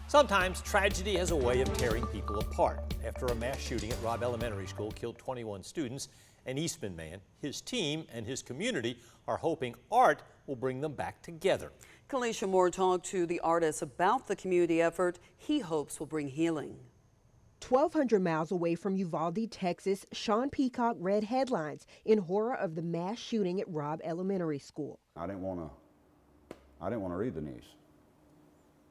Sometimes tragedy has a way of tearing people apart. After a mass shooting at Robb Elementary School killed 21 students, an Eastman man, his team, and his community are hoping art will bring them back together. Kalisha Moore talked to the artist about the community effort he hopes will bring healing. 1,200 miles away from Uvalde, Texas, Sean Peacock read headlines in horror of the mass shooting at Robb Elementary School. I didn't want to read the news.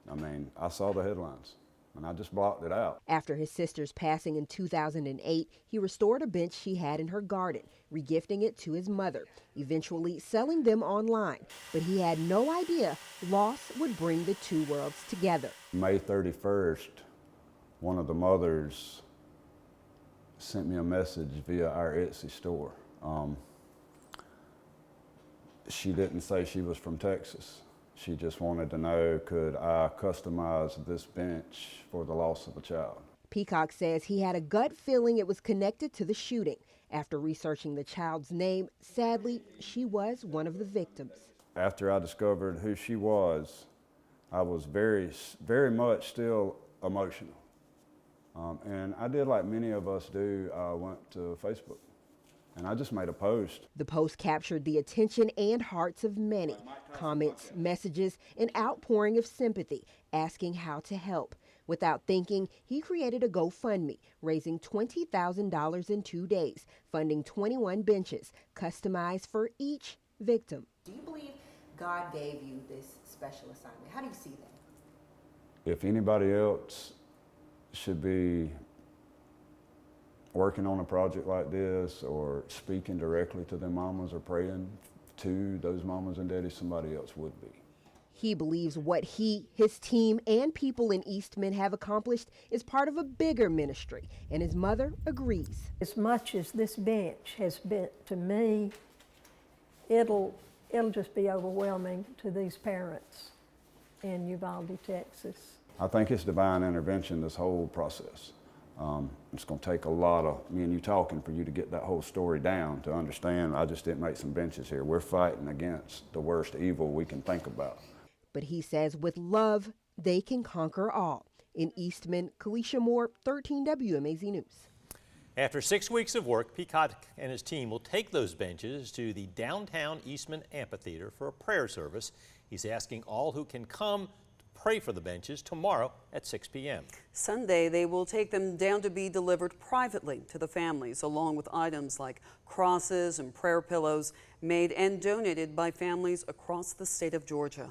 I mean, I saw the headlines and I just blocked it out. After his sister's passing in 2008, he restored a bench she had in her garden, regifting it to his mother, eventually selling them online. But he had no idea loss would bring the two worlds together. May 31st, one of the mothers sent me a message via our Etsy store. She didn't say she was from Texas. She just wanted to know, could I customize this bench for the loss of a child? Peacock says he had a gut feeling it was connected to the shooting. After researching the child's name, sadly, she was one of the victims. After I discovered who she was, I was very, very much still emotional. And I did like many of us do, I went to Facebook. And I just made a post. The post captured the attention and hearts of many. Comments, messages, an outpouring of sympathy, asking how to help. Without thinking, he created a GoFundMe, raising $20,000 in 2 days, funding 21 benches, customized for each victim. Do you believe God gave you this special assignment? How do you see that? If anybody else should be working on a project like this or speaking directly to their mamas or praying to those mamas and daddies, somebody else would be. He believes what he, his team, and people in Eastman have accomplished is part of a bigger ministry, and his mother agrees. As much as this bench has been to me, it'll just be overwhelming to these parents in Uvalde, Texas. I think it's divine intervention, this whole process. It's going to take a lot of me and you talking for you to get that whole story down, to understand I just didn't make some benches here. We're fighting against the worst evil we can think about. But he says with love, they can conquer all. In Eastman, Kalisha Moore, 13 WMAZ News. After 6 weeks of work, Peacock and his team will take those benches to the downtown Eastman amphitheater for a prayer service. He's asking all who can come pray for the benches tomorrow at 6 p.m. Sunday, they will take them down to be delivered privately to the families, along with items like crosses and prayer pillows made and donated by families across the state of Georgia.